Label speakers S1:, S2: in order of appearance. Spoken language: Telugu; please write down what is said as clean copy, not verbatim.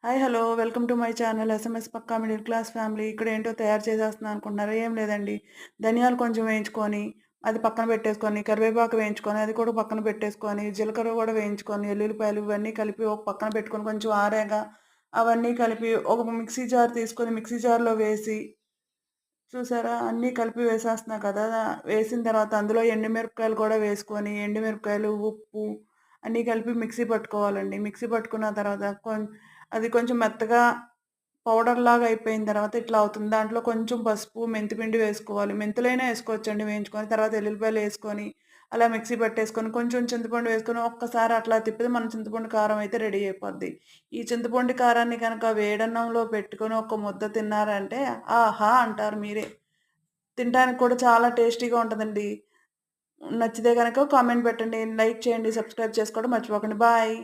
S1: Hi hello welcome to my channel SMS Pakka middle class family. ఇక్కడ ఏంటో తయారు చేసేస్తున్నాను అనుకుంటున్నారా? ఏం లేదండి. ధనియాలు కొంచెం వేయించుకొని అది పక్కన పెట్టేసుకొని, కరివేపాకు వేయించుకొని అది కూడా పక్కన పెట్టేసుకొని, జీలకర్ర కూడా వేయించుకొని, ఎల్లుల్లిపాయలు ఇవన్నీ కలిపి ఒక పక్కన పెట్టుకొని కొంచెం ఆరాక అవన్నీ కలిపి ఒక మిక్సీ జార్ తీసుకొని మిక్సీ జార్‌లో వేసి చూసారా? అన్నీ కలిపి వేసేస్తున్నా కదా! వేసిన తర్వాత అందులో ఎండుమిరపకాయలు కూడా వేసుకొని, ఎండుమిరపకాయలు, ఉప్పు అన్నీ కలిపి మిక్సీ పట్టుకోవాలండి. మిక్సీ పట్టుకున్న తర్వాత అది కొంచెం మెత్తగా పౌడర్‌లాగా అయిపోయిన తర్వాత ఇట్లా అవుతుంది. దాంట్లో కొంచెం పసుపు, మెంతిపిండి వేసుకోవాలి. మెంతులైనా ఏసుకోవచ్చండి వేయించుకొని. తర్వాత ఎల్లుల్లిపాయలేసుకొని, అలా మిక్సీ పట్టేసుకొని, కొంచెం చింతపండు వేసుకొని, ఒక్కసారి అట్లా తిప్పితే మన చింతపండు కారం అయితే రెడీ అయిపోద్ది. ఈ చింతపండు కారాన్ని గనక వేడన్నంలో పెట్టుకొని ఒక ముద్ద తిన్నారంటే ఆహా! అంటారు మీరే. తినటానికి కూడా చాలా టేస్టీగా ఉంటదండి. నచ్చితే గనక కామెంట్ పెట్టండి. లైక్ చేయండి. సబ్స్క్రైబ్ చేసుకోవడం మర్చిపోకండి. బాయ్.